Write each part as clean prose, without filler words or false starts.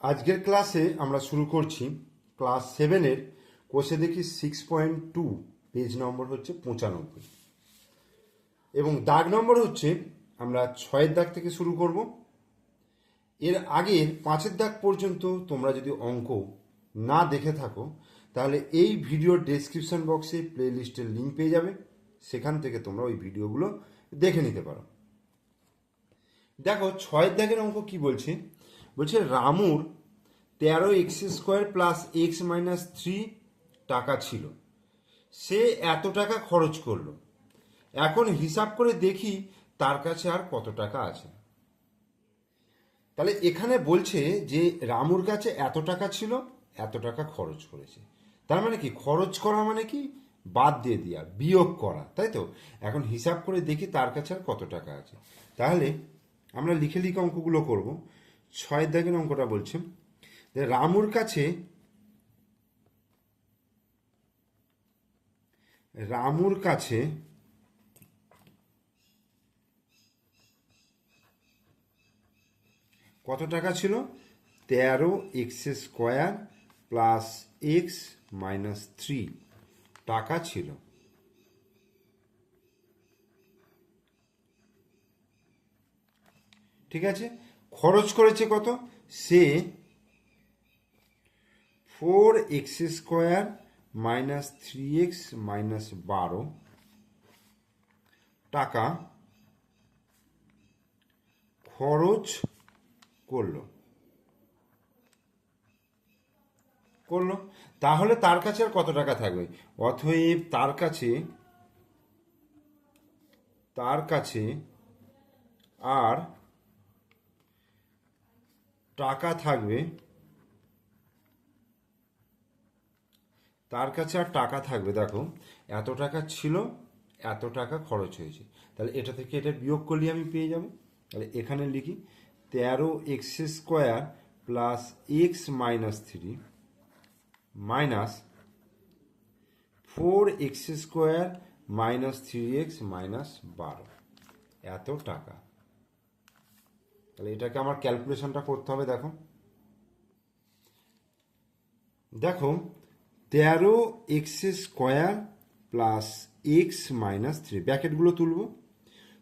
আজকের ক্লাসে আমরা শুরু করছি ক্লাস 7-এর কোষে দেখি 6.2 পেজ নম্বর হচ্ছে 95 এবং দাগ নম্বর হচ্ছে আমরা 6-এর দাগ থেকে শুরু করব। এর আগের 5-এর দাগ পর্যন্ত তোমরা যদি অঙ্ক না দেখে থাকো তাহলে এই ভিডিওর ডেসক্রিপশন বক্সে প্লে লিস্টের লিঙ্ক পেয়ে যাবে, সেখান থেকে তোমরা ওই ভিডিওগুলো দেখে নিতে পারো। দেখো 6-এর দাগের অঙ্ক কি বলছে, বলছে রামুর 13x² প্লাস x মাইনাস 3 টাকা ছিল, সে এত টাকা খরচ করলো, এখন হিসাব করে দেখি তার কাছে আর কত টাকা আছে। তাহলে এখানে বলছে যে রামুর কাছে এত টাকা ছিল, এত টাকা খরচ করেছে। তার মানে কি, খরচ করা মানে কি, বাদ দিয়ে দেওয়া, বিয়োগ করা, তাই তো। এখন হিসাব করে দেখি তার কাছে আর কত টাকা আছে। তাহলে আমরা লিখে লিখে অঙ্কগুলো করব। 6-এর দাগের অঙ্কটা বলছে যে রামুর কাছে কত টাকা ছিল, 13x² প্লাস x মাইনাস 3 টাকা ছিল। ঠিক আছে, খরচ করেছে কত, সে 4x² মাইনাস 3x মাইনাস 12 টাকা খরচ করলো। তাহলে তার কাছে আর কত টাকা থাকবে, অতএব তার কাছে আর টাকা থাকবে, দেখো এত টাকা ছিল, এত টাকা খরচ হয়েছে, তাহলে এটা থেকে এটা বিয়োগ করলে আমি পেয়ে যাব। তাহলে এখানে লিখি 13x² plus x minus 3 minus 4x² minus 3x minus 12 এত টাকা। তাহলে এটাকে আমার ক্যালকুলেশনটা করতে হবে। দেখো 13x² প্লাস x মাইনাস 3, ব্র্যাকেটগুলো তুলব।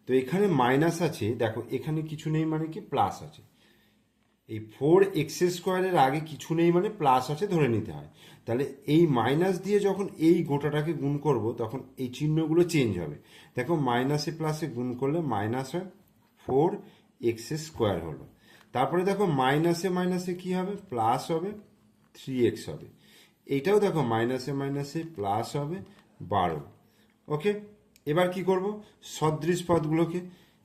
তো এখানে মাইনাস আছে, দেখো এখানে কিছু নেই মানে কি প্লাস আছে। এই 4x² এর আগে কিছু নেই মানে প্লাস আছে ধরে নিতে হয়। তাহলে এই মাইনাস দিয়ে যখন এই গোটাটাকে গুণ করব তখন এই চিহ্নগুলো চেঞ্জ হবে। দেখো মাইনাসে প্লাসে গুণ করলে মাইনাস হয়, 4x² হলো। তারপরে দেখো মাইনাসে মাইনাসে কি হবে, প্লাস হবে, 3x হবে। এইটাও দেখো মাইনাসে মাইনাসে প্লাস হবে, 12। ওকে, এবার কি করব, সদৃশ পদগুলোকে,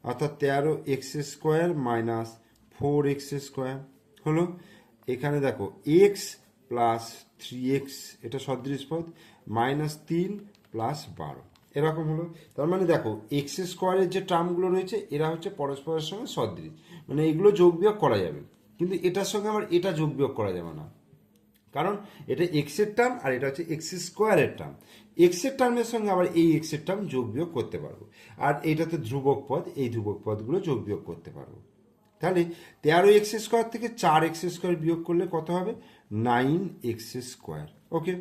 অর্থাৎ 13x² মাইনাস 4x² হলো। এখানে দেখো x প্লাস 3x, এটা সদৃশ পদ, মাইনাস 3 প্লাস 12 এরকম হলো। তার মানে দেখো x² যে টার্মগুলো রয়েছে এরা হচ্ছে পরস্পরের সঙ্গে সদৃশ, মানে এগুলো যোগ বিয়োগ করা যাবে, কিন্তু এটার সঙ্গে আবার এটা যোগ বিয়োগ করা যাবে না, কারণ এটা এক্সের টার্ম আর এটা হচ্ছে x² টার্ম। এক্সের টার্মের সঙ্গে আবার এই এক্সের টার্ম যোগ বিয়োগ করতে পারবো, আর এইটাতে ধ্রুবক পদ, এই ধ্রুবক পদগুলো যোগ বিয়োগ করতে পারবো। তাহলে 13x² থেকে 4x² বিয়োগ করলে কত হবে, 9x²। ওকে,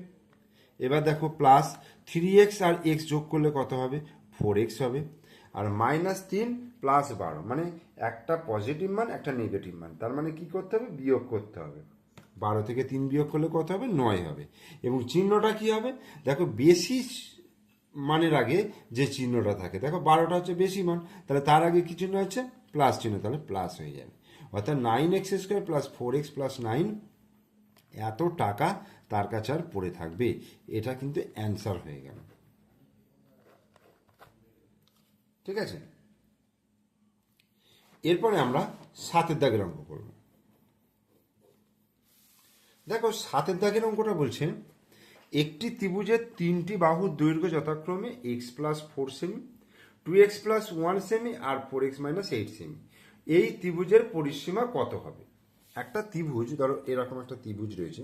এবার দেখো প্লাস 3x আর x যোগ করলে কত হবে, 4x হবে। আর মাইনাস 3 প্লাস 12 মানে একটা পজিটিভ মান একটা নেগেটিভ মান, তার মানে কি করতে হবে, বিয়োগ করতে হবে। 12 থেকে 3 বিয়োগ করলে কত হবে, 9 হবে। এবং চিহ্নটা কি হবে, দেখো বেশি মানের আগে যে চিহ্নটা থাকে, দেখো 12টা হচ্ছে বেশি মান, তাহলে তার আগে কি চিহ্ন আছে, প্লাস চিহ্ন, তাহলে প্লাস হয়ে যাবে। অর্থাৎ 9x² প্লাস 4x প্লাস 9 এত টাকা তার কাছে আর পড়ে থাকবে। এটা কিন্তু অ্যান্সার হয়ে গেল। ঠিক আছে, এরপরে আমরা 7-এর দাগের অঙ্ক করব। দেখো 7-এর দাগের অঙ্কটা বলছে একটি ত্রিভুজের 3টি বাহুর দৈর্ঘ্য যথাক্রমে x প্লাস 4 সেমি, 2x প্লাস 1 সেমি আর 4x মাইনাস 8 সেমি। এই ত্রিভুজের পরিসীমা কত হবে। একটা ত্রিভুজ, ধরো এরকম একটা ত্রিভুজ রয়েছে,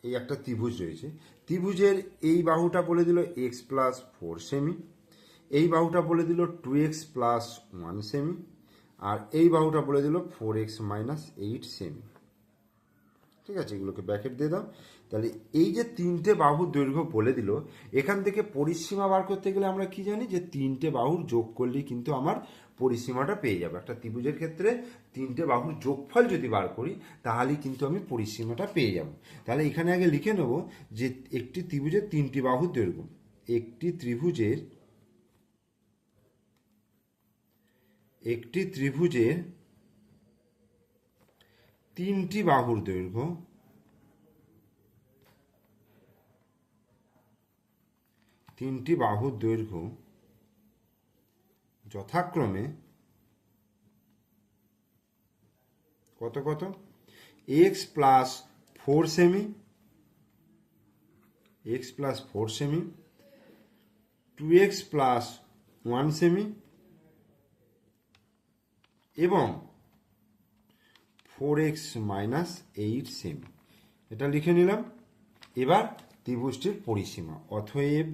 এই একটা ত্রিভুজ রয়েছে, ত্রিভুজের এই বাহুটা বলে দিল x প্লাস 4 সেমি, এই বাহুটা বলে দিল 2x প্লাস 1 সেমি, আর এই বাহুটা বলে দিল 4x মাইনাস 8 সেমি। ঠিক আছে, এগুলোকে ব্র্যাকেট দিয়ে দাও। তাহলে এই যে তিনটে বাহুর দৈর্ঘ্য বলে দিল, এখান থেকে পরিসীমা বার করতে গেলে আমরা কি জানি যে তিনটে বাহুর যোগ করলেই কিন্তু আমার পরিসীমাটা পেয়ে যাবে। একটা ত্রিভুজের ক্ষেত্রে তিনটে বাহুর যোগফল যদি বার করি তাহলেই কিন্তু আমি পরিসীমাটা পেয়ে যাব। তাহলে এখানে আগে লিখে নেব যে একটি ত্রিভুজের তিনটি বাহুর দৈর্ঘ্য, একটি ত্রিভুজের তিনটি বাহুর দৈর্ঘ্য যথাক্রমে কত কত, x প্লাস 4 সেমি, 2x প্লাস 1 সেমি এবং 4x মাইনাস 8 সেমি। এটা লিখে নিলাম। এবার ত্রিভুজটির পরিসীমা, অতএব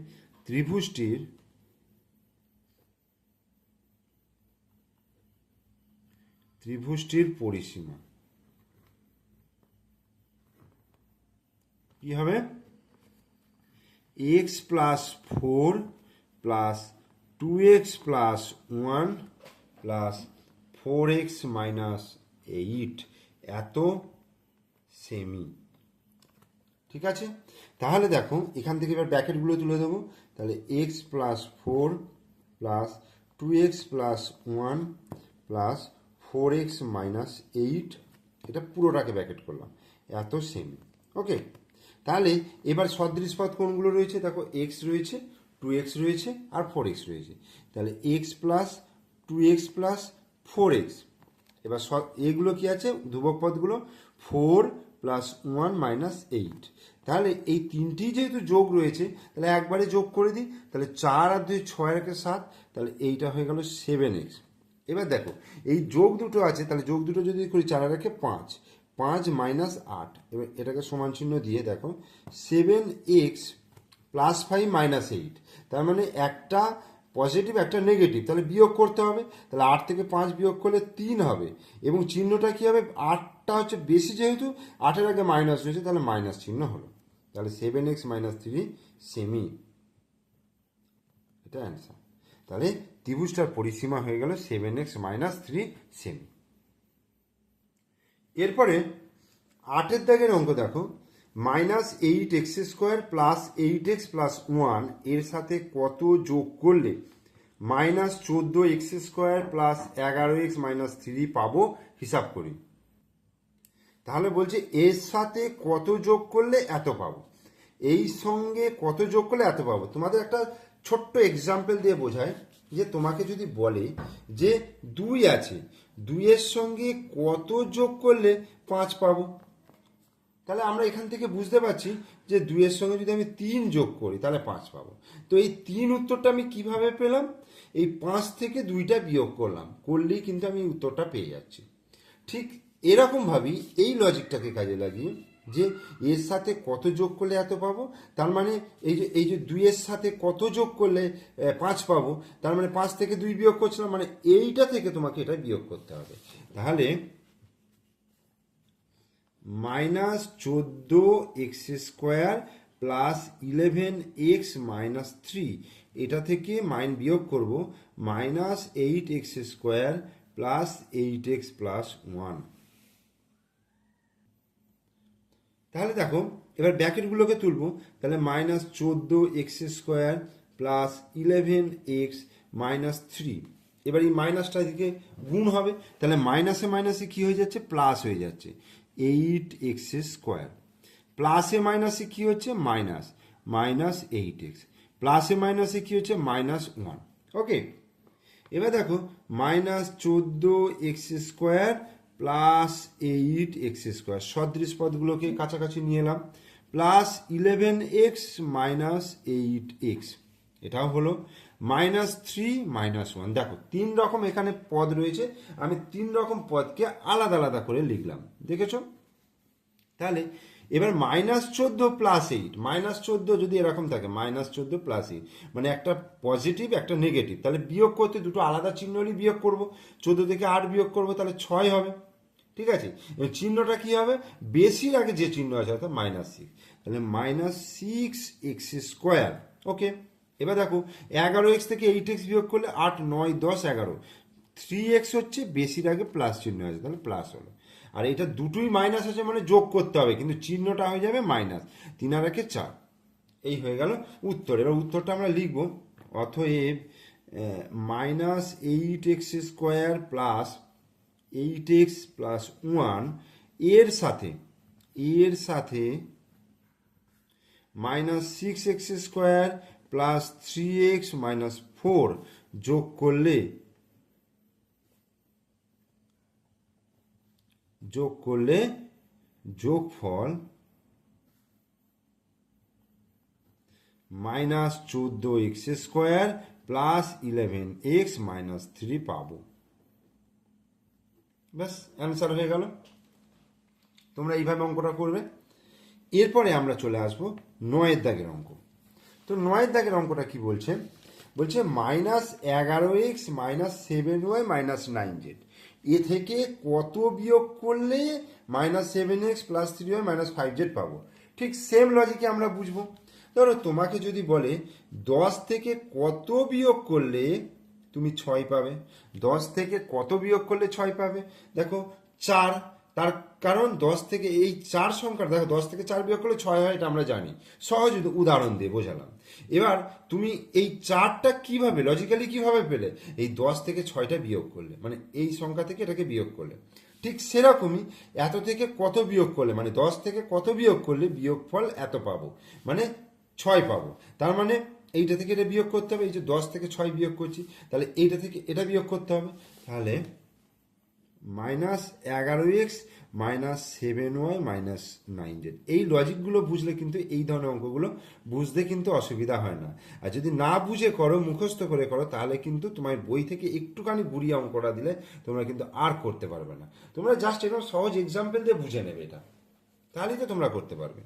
ত্রিভুজটির পরিসীমা কি হবে, x plus 4 plus 2x plus 1 plus 4x minus 8 এত সেমি। ঠিক আছে, তাহলে দেখো এখান থেকে এবার ব্র্যাকেটগুলো তুলে দেবো। তাহলে x plus 4 plus 2x plus 1 plus 4x minus 8, এটা পুরোটাকে ব্র্যাকেট করলাম, এত সেমি। ওকে, তাহলে এবার সদৃশ পদ কোনগুলো রয়েছে দেখো, x রয়েছে, 2x রয়েছে আর 4x রয়েছে। তাহলে x plus 2x plus 4x, এবার এগুলো কি আছে ধ্রুবক পদগুলো, 4 প্লাস 1 মাইনাস 8। তাহলে এই তিনটি যেহেতু যোগ রয়েছে তাহলে একবারে যোগ করে দিই। তাহলে 4 আর 2 6 আর 7, তাহলে এইটা হয়ে গেল 7x। এবার দেখো এই যোগ দুটো আছে, তাহলে যোগ দুটো যদি করি 4 আর 5, 5 মাইনাস 8। এবার এটাকে সমান চিহ্ন দিয়ে দেখো 7x প্লাস 5 মাইনাস 8, তার মানে একটা পজিটিভ একটা নেগেটিভ, তাহলে বিয়োগ করতে হবে। তাহলে 8 থেকে 5 বিয়োগ করলে 3 হবে এবং চিহ্নটা কি হবে, 8টা হচ্ছে বেশি, যেহেতু 8-এর আগে মাইনাস রয়েছে তাহলে মাইনাস চিহ্ন হলো। তাহলে 7x মাইনাস 3 সেমি, এটা অ্যান্সার। তাহলে ত্রিভুজটার পরিসীমা হয়ে গেল 7x মাইনাস 3 সেমি। এরপরে 8-এর দাগের অঙ্ক দেখো, minus 8x square plus 8x plus 1 এর সাথে কত যোগ করলে minus 14x square plus 11x minus 3 পাবো, হিসাব করি। তাহলে বলছে এর সাথে কত যোগ করলে এত পাবো, এই সঙ্গে কত যোগ করলে এত পাবো। তোমাদের একটা ছোট্ট এক্সাম্পল দিয়ে বোঝায়, যে তোমাকে যদি বলে যে 2 আছে, 2-এর সঙ্গে কত যোগ করলে 5 পাবো, তাহলে আমরা এখান থেকে বুঝতে পারছি যে 2-এর সঙ্গে যদি আমি 3 যোগ করি তাহলে 5 পাবো। তো এই 3 উত্তরটা আমি কিভাবে পেলাম, এই 5 থেকে 2টা বিয়োগ করলেই কিন্তু আমি উত্তরটা পেয়ে যাচ্ছি। ঠিক এরকমভাবেই এই লজিকটাকে কাজে লাগিয়ে যে এর সাথে কত যোগ করলে এত পাবো, তার মানে এই যে 2-এর সাথে কত যোগ করলে 5 পাবো, তার মানে 5 থেকে 2 বিয়োগ করছিলাম, মানে এইটা থেকে তোমাকে এটা বিয়োগ করতে হবে। তাহলে minus 14x square plus 11x minus 3, এটা থেকে বিয়োগ করব minus 8x square plus 8x plus 1। তাহলে দেখো এবার ব্র্যাকেটগুলোকে তুলবো। তাহলে minus 14x square plus 11x minus 3, এবার এই মাইনাসটা এদিকে গুণ হবে, তাহলে মাইনাসে মাইনাসে কি হয়ে যাচ্ছে, প্লাস হয়ে যাচ্ছে 8x স্কোয়ার, প্লাসে মাইনাসে কি হচ্ছে মাইনাস 8x, প্লাসে মাইনাসে কি হচ্ছে -1। ওকে, এবার দেখো minus 14x square plus 8x square, সদৃশ পদগুলোকে কাছাকাছি নিয়ে এলাম, প্লাস 11x মাইনাস 8x, এটাও হলো -3 -1। দেখো 3 রকম এখানে পদ রয়েছে, আমি 3 রকম পদকে আলাদা আলাদা করে লিখলাম, দেখেছো। তাহলে এবার -14 + 8, -14 যদি এরকম থাকে -14 + 8 মানে একটা পজিটিভ একটা নেগেটিভ, তাহলে বিয়োগ করতে দুটো আলাদা চিহ্ন হলেই বিয়োগ করব। 14 থেকে 8 বিয়োগ করব, তাহলে 6 হবে। ঠিক আছে, এবার চিহ্নটা কি হবে, বেশির আগে যে চিহ্ন আছে অর্থাৎ -6, তাহলে -6x²। ওকে, এবার দেখো 11x থেকে 8x বিয়োগ করলে 8 9 10 11, 3x হচ্ছে বেশির আগে প্লাস চিহ্ন আছে, তাহলে প্লাস হলো। আর এটা দুটোই মাইনাস আছে মানে যোগ করতে হবে, কিন্তু চিহ্নটা হয়ে যাবে মাইনাস। 3 আর 1 4, এই হয়ে গেল উত্তর। এবার উত্তরটা আমরা লিখব, অতএব -8x² প্লাস 8x প্লাস 1 এর সাথে -6x² প্লাস 3x মাইনাস 4 যোগ করলে যোগফল -14x² প্লাস 11x মাইনাস 3 পাবো। ব্যাস, অ্যান্সার হয়ে গেল। তোমরা এইভাবে অঙ্কটা করবে। এরপরে আমরা চলে আসব 9 দাগের অঙ্ক। তো 9 দাগের অঙ্কটা কি বলছে, বলছে -11x -7y -9z এ থেকে কত বিয়োগ করলে -7x প্লাস 3y -5z পাবো। ঠিক সেম লজিকে আমরা বুঝবো। ধরো তোমাকে যদি বলে 10 থেকে কত বিয়োগ করলে তুমি 6 পাবে, 10 থেকে কত বিয়োগ করলে 6 পাবে, দেখো 4, তার কারণ 10 থেকে এই 4 সংখ্যা, দেখো 10 থেকে 4 বিয়োগ করলে 6 হয়, এটা আমরা জানি, সহজ উদাহরণ দিয়ে বোঝালাম। এবার তুমি এই 4টা কিভাবে লজিক্যালি কিভাবে পেলে, এই 10 থেকে 6টা বিয়োগ করলে, মানে এই সংখ্যা থেকে এটাকে বিয়োগ করলে। ঠিক সেরকমই এত থেকে কত বিয়োগ করলে, মানে 10 থেকে কত বিয়োগ করলে বিয়োগফল এত পাবো, মানে 6 পাবো। তার মানে এইটা থেকে এটা বিয়োগ করতে হবে, এই যে 10 থেকে 6 বিয়োগ করছি, তাহলে এইটা থেকে এটা বিয়োগ করতে হবে। তাহলে -11x -7y -9z, এই লজিকগুলো বুঝলে কিন্তু এই ধরনের অঙ্কগুলো বুঝতে কিন্তু অসুবিধা হয় না। আর যদি না বুঝে করো, মুখস্থ করে করো, তাহলে কিন্তু তোমার বই থেকে একটুখানি বুড়িয়ে অঙ্কটা দিলে তোমরা কিন্তু আর করতে পারবে না। তোমরা জাস্ট এরকম সহজ এক্সাম্পল দিয়ে বুঝে নেবে এটা, তাহলেই তো তোমরা করতে পারবে।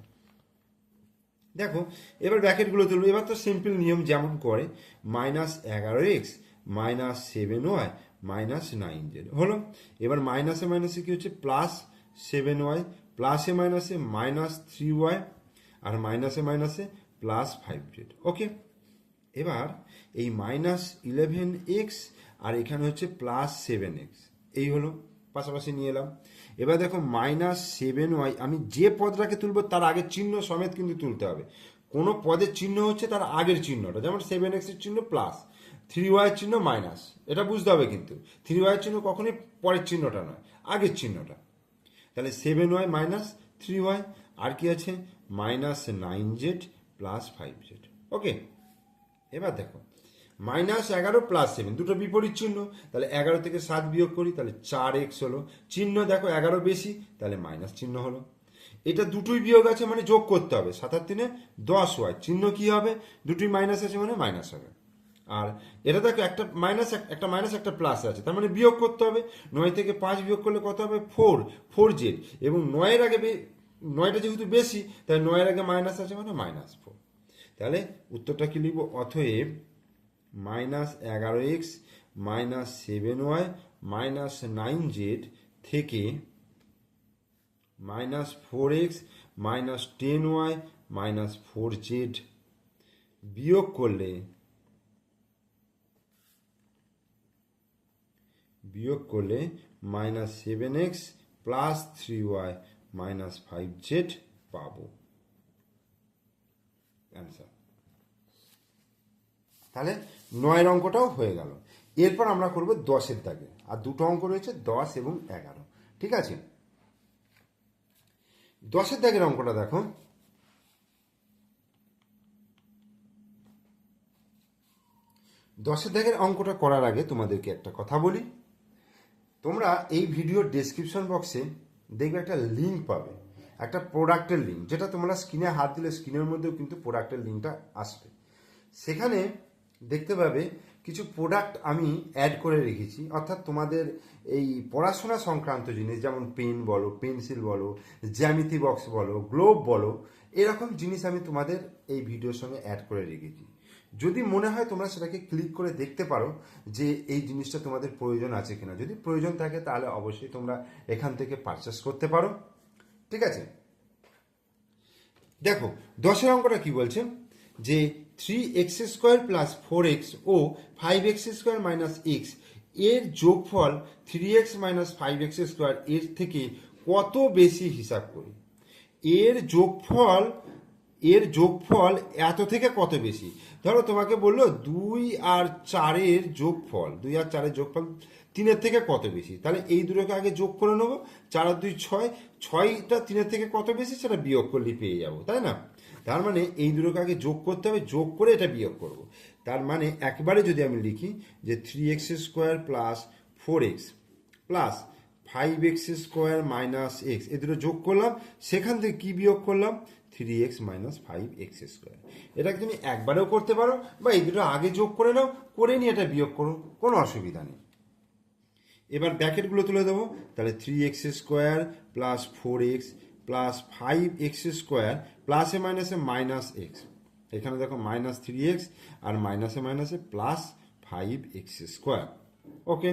দেখো এবার ব্র্যাকেটগুলো তুলবো। এবার তো সিম্পল নিয়ম যেমন করে, -11x -7y -9z হলো। এবার মাইনাসে মাইনাসে কি হচ্ছে, +7y, প্লাসে মাইনাসে -3y, আর মাইনাসে মাইনাসে +5z। ওকে, এবার এই -11x আর এখানে হচ্ছে +7x, এই হলো, পাশাপাশি নিয়ে এলাম। এবার দেখো -7y, আমি যে পদটাকে তুলবো তার আগের চিহ্ন সমেত কিন্তু তুলতে হবে। কোনো পদের চিহ্ন হচ্ছে তার আগের চিহ্নটা, যেমন 7x এর চিহ্ন প্লাস, 3y এর চিহ্ন মাইনাস, এটা বুঝতে হবে কিন্তু 3y এর চিহ্ন কখনোই পরের চিহ্নটা নয়, আগের চিহ্নটা। তাহলে 7y -3y, আর কি আছে -9z +5z। ওকে, এবার দেখো -11 +7 দুটো বিপরীত চিহ্ন, তাহলে 11 থেকে 7 বিয়োগ করি, তাহলে 4x হলো। চিহ্ন দেখো 11 বেশি, তাহলে মাইনাস চিহ্ন হলো। এটা দুটোই বিয়োগ আছে মানে যোগ করতে হবে, 7 আর 3 10y, চিহ্ন কি হবে, দুটোই মাইনাস আছে মানে মাইনাস হবে। আর এটা দেখো একটা মাইনাস একটা প্লাস আছে, তার মানে বিয়োগ করতে হবে। 9 থেকে 5 বিয়োগ করলে কত হবে, 4z, এবং 9-এর আগে 9টা যেহেতু বেশি, তাই 9-এর আগে মাইনাস আছে মানে -4। তাহলে উত্তরটা কি লিখবো, অতএব -11x -7y -9z থেকে -4x -10y -4z বিয়োগ করলে -7x +3y -5z পাবো। অ্যান্সার। তাহলে 9 অঙ্কটাও হয়ে গেল। এরপর আমরা করব 10-এর দাগে, আর দুটো অঙ্ক রয়েছে 10 এবং 11। ঠিক আছে, 10-এর দাগের অঙ্কটা দেখো। দশের দাগের অঙ্কটা করার আগে তোমাদেরকে একটা কথা বলি। তোমরা এই ভিডিওর ডেসক্রিপশন বক্সে দেখবে একটা লিঙ্ক পাবে, একটা প্রোডাক্টের লিঙ্ক, যেটা তোমরা স্ক্রিনে হাত দিলে স্ক্রিনের মধ্যেও কিন্তু প্রোডাক্টের লিঙ্কটা আসবে। সেখানে দেখতে পাবে কিছু প্রোডাক্ট আমি অ্যাড করে রেখেছি, অর্থাৎ তোমাদের এই পড়াশোনা সংক্রান্ত জিনিস, যেমন পেন বলো, পেন্সিল বলো, জ্যামিতি বক্স বলো, গ্লোব বলো, এরকম জিনিস আমি তোমাদের এই ভিডিওর সঙ্গে অ্যাড করে রেখেছি। যদি মনে হয় তোমরা সেটাকে ক্লিক করে দেখতে পারো যে এই জিনিসটা তোমাদের প্রয়োজন আছে কিনা। যদি প্রয়োজন থাকে তাহলে অবশ্যই তোমরা এখান থেকে পারচেস করতে পারো। ঠিক আছে, দেখো 10 অঙ্কটা কি বলছে, যে 3x² প্লাস 4x ও 5x² মাইনাস এক্স এর যোগফল 3x মাইনাস 5x² এর থেকে কত বেশি হিসাব করি। এর যোগফল এত থেকে কত বেশি। ধরো তোমাকে বললো 2 আর 4-এর যোগফল 3-এর থেকে কত বেশি, তাহলে এই দুটোকে আগে যোগ করে নেবো। 4 আর 2 6, 6টা 3-এর থেকে কত বেশি সেটা বিয়োগ করলে পেয়ে যাবো, তাই না। তার মানে এই দুটোকে আগে যোগ করতে হবে, যোগ করে এটা বিয়োগ করব। তার মানে একবারে যদি আমি লিখি যে 3x² plus 4x plus 5x² minus x, এ দুটো যোগ করলাম, সেখান থেকে কি বিয়োগ করলাম, 3x মাইনাস 5x²। এটাকে তুমি একবারেও করতে পারো, বা এই দুটো আগে যোগ করে নাও, করে নিয়ে এটা বিয়োগ করো, কোনো অসুবিধা নেই। এবার ব্র্যাকেটগুলো তুলে দেবো, তাহলে 3x² plus 4x plus 5x² প্লাসে মাইনাসে মাইনাস এক্স, এখানে দেখো মাইনাস 3x আর মাইনাসে মাইনাসে প্লাস 5x²। ওকে,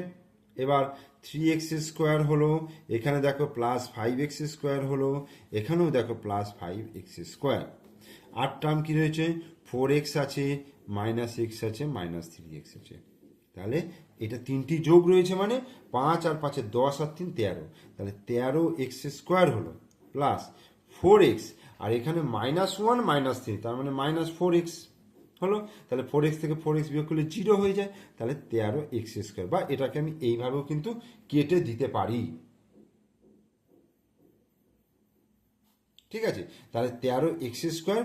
এবার 3x² হলো, এখানে দেখো প্লাস 5x² হলো, এখানেও দেখো প্লাস 5x²। আর টার্ম কি রয়েছে, 4x আছে, মাইনাস এক্স আছে, মাইনাস 3x আছে। তাহলে এটা তিনটি যোগ রয়েছে, মানে 5 আর 5 10 আর 3 13, তাহলে 13x² হলো প্লাস 4x, আর এখানে -1 -3, তার মানে -4x হলো। তাহলে 4x থেকে 4x বিয়োগ করলে 0 হয়ে যায়, তাহলে 13x²। বা এটাকে আমি এইভাবেও কিন্তু কেটে দিতে পারি। ঠিক আছে, তাহলে 13x²,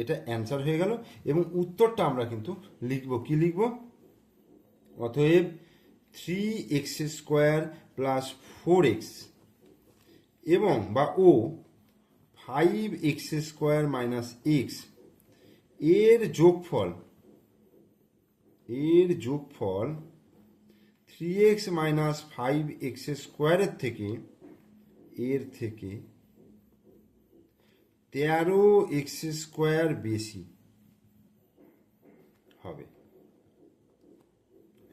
এটা অ্যান্সার হয়ে গেল। এবং উত্তরটা আমরা কিন্তু লিখবো, কি লিখবো, অতএব 3x² প্লাস 4x এবং বা ও 5x² মাইনাস এক্স এর যোগফল 3x মাইনাস 5x² এর থেকে 13x² বেশি হবে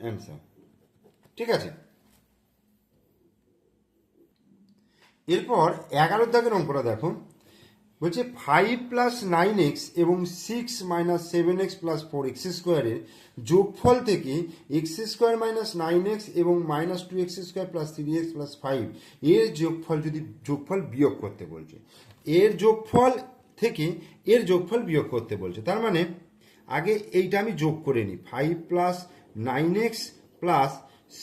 অ্যান্সার। ঠিক আছে, এরপর 11 দাগের অঙ্কটা দেখো, বলছে 5 প্লাস 9x এবং 6 মাইনাস 7x প্লাস 4x² এর যোগফল থেকে x² মাইনাস 9x এবং minus 2x² plus 3x plus 5 এর যোগফল বিয়োগ করতে বলছে। এর যোগফল থেকে এর যোগফল বিয়োগ করতে বলছে, তার মানে আগে এইটা আমি যোগ করে নিই, 5 plus 9x plus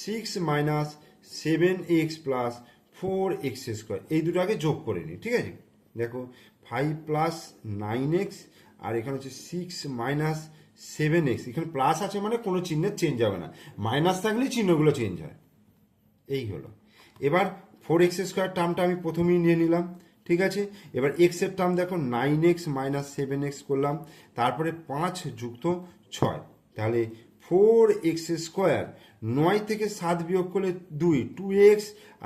6 minus 7x plus 4x², এই দুটো আগে যোগ করে নিই। ঠিক আছে, দেখো 5 প্লাস 9x আর এখানে হচ্ছে 6 মাইনাস 7x, এখানে প্লাস আছে মানে কোনো চিহ্নের চেঞ্জ হবে না, মাইনাস থাকলেই চিহ্নগুলো চেঞ্জ হয়। এই হলো। এবার 4x² টার্মটা আমি প্রথমেই নিয়ে নিলাম। ঠিক আছে, এবার এক্স এর টার্ম দেখো 9x মাইনাস 7x করলাম, তারপরে 5 যুক্ত 6, তাহলে 4x², 9 থেকে 7 বিয়োগ করলে 2x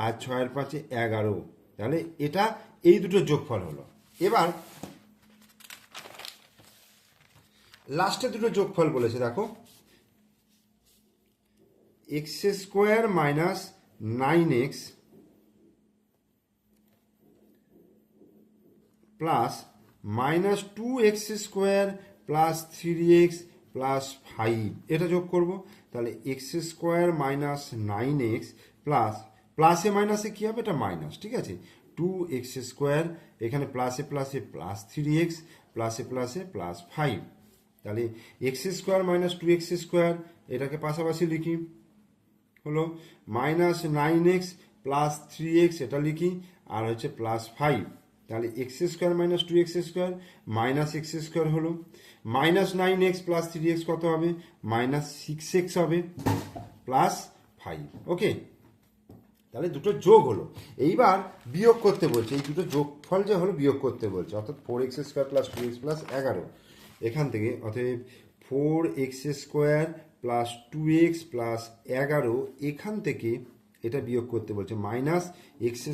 আর 6 এর 5 11, তাহলে এটা এই দুটো যোগফল হলো। এবার লাস্টে দুটো যোগফল বলেছে, দেখো x² minus 9x plus minus 2x² plus 3x plus 5, এটা যোগ করব। তাহলে x² মাইনাস 9x প্লাস প্লাসে মাইনাসে কী হবে, এটা মাইনাস। ঠিক আছে, 2x², এখানে প্লাসে প্লাসে প্লাস 3x প্লাসে প্লাসে প্লাস 5, তাহলে x² মাইনাস 2x², এটাকে পাশাপাশি লিখি, হলো মাইনাস 9x প্লাস 3x, এটা লিখি, আর হচ্ছে প্লাস 5, তাহলে x² minus 2x² minus x² হলো, মাইনাস 9x প্লাস 3x কত হবে, মাইনাস 6x হবে, প্লাস 5। ওকে, তাহলে দুটো যোগ হলো। এইবার বিয়োগ করতে বলছে, এই দুটো যোগফল যে হলো বিয়োগ করতে বলছে, অর্থাৎ 4x² প্লাস 2x প্লাস 11, এখান থেকে অতএব 4x² প্লাস 2x প্লাস 11, এখান থেকে এটা বিয়োগ করতে বলছে -x²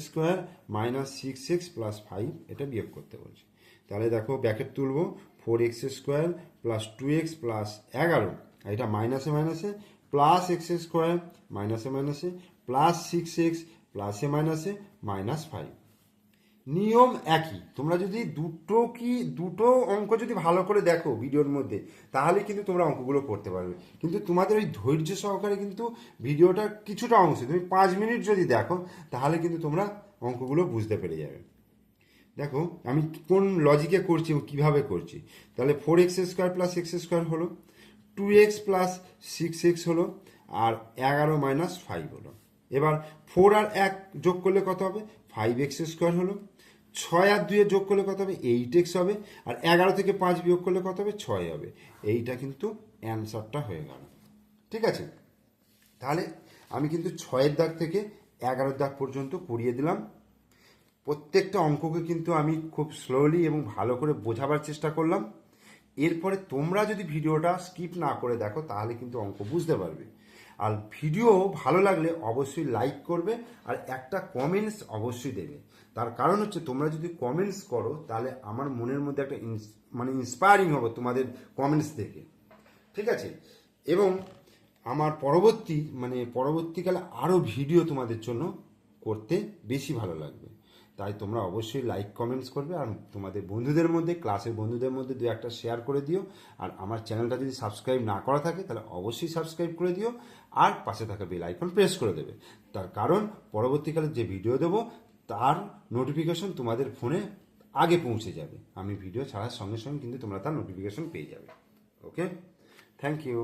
মাইনাস 6x প্লাস 5, এটা বিয়োগ করতে বলছে। তাহলে দেখো ব্র্যাকেট তুলবো, 4x² প্লাস 2x প্লাস 11, এটা মাইনাসে মাইনাসে প্লাস x² মাইনাসে মাইনাসে প্লাস 6x প্লাসে মাইনাসে -5। নিয়ম একই। তোমরা যদি দুটো অঙ্ক যদি ভালো করে দেখো ভিডিওর মধ্যে, তাহলে কিন্তু তোমরা অঙ্কগুলো করতে পারবে। কিন্তু তোমাদের ওই ধৈর্য সহকারে কিন্তু ভিডিওটা কিছুটা অংশ তুমি 5 মিনিট যদি দেখো, তাহলে কিন্তু তোমরা অঙ্কগুলো বুঝতে পেরে যাবে। দেখো আমি কোন লজিকে করছি এবং কীভাবে করছি। তাহলে 4x² প্লাস x² হলো, 2x প্লাস 6x হলো, আর 11 মাইনাস 5 হলো। এবার 4 আর 1 যোগ করলে কত হবে? 5x² হলো। 6 আর 2 যোগ করলে কত হবে? 8x হবে। আর 11 থেকে 5 বিয়োগ করলে কত হবে? 6 হবে। এইটা কিন্তু অ্যান্সারটা হয়ে গেল। ঠিক আছে, তাহলে আমি কিন্তু 6-এর দাগ থেকে 11-এর দাগ পর্যন্ত করিয়ে দিলাম। প্রত্যেকটা অঙ্ককে কিন্তু আমি খুব স্লোলি এবং ভালো করে বোঝাবার চেষ্টা করলাম। এরপরে তোমরা যদি ভিডিওটা স্কিপ না করে দেখো, তাহলে কিন্তু অঙ্ক বুঝতে পারবে। আর ভিডিও ভালো লাগলে অবশ্যই লাইক করবে, আর একটা কমেন্টস অবশ্যই দেবে। তার কারণ হচ্ছে, তোমরা যদি কমেন্টস করো তাহলে আমার মনের মধ্যে একটা ইন্সপায়ারিং হবে তোমাদের কমেন্টস দেখে। ঠিক আছে, এবং আমার পরবর্তীকালে আরও ভিডিও তোমাদের জন্য করতে বেশি ভালো লাগবে। তাই তোমরা অবশ্যই লাইক কমেন্টস করবে, আর তোমাদের বন্ধুদের মধ্যে, ক্লাসের বন্ধুদের মধ্যে 2-1টা শেয়ার করে দিও। আর আমার চ্যানেলটা যদি সাবস্ক্রাইব না করা থাকে, তাহলে অবশ্যই সাবস্ক্রাইব করে দিও, আর পাশে থাকা বেল আইকন প্রেস করে দেবে। তার কারণ পরবর্তীকালে যে ভিডিও দেবো তার নোটিফিকেশন তোমাদের ফোনে আগে পৌঁছে যাবে। আমি ভিডিও ছাড়ার সঙ্গে সঙ্গে কিন্তু তোমরা তার নোটিফিকেশন পেয়ে যাবে। ওকে, থ্যাংক ইউ।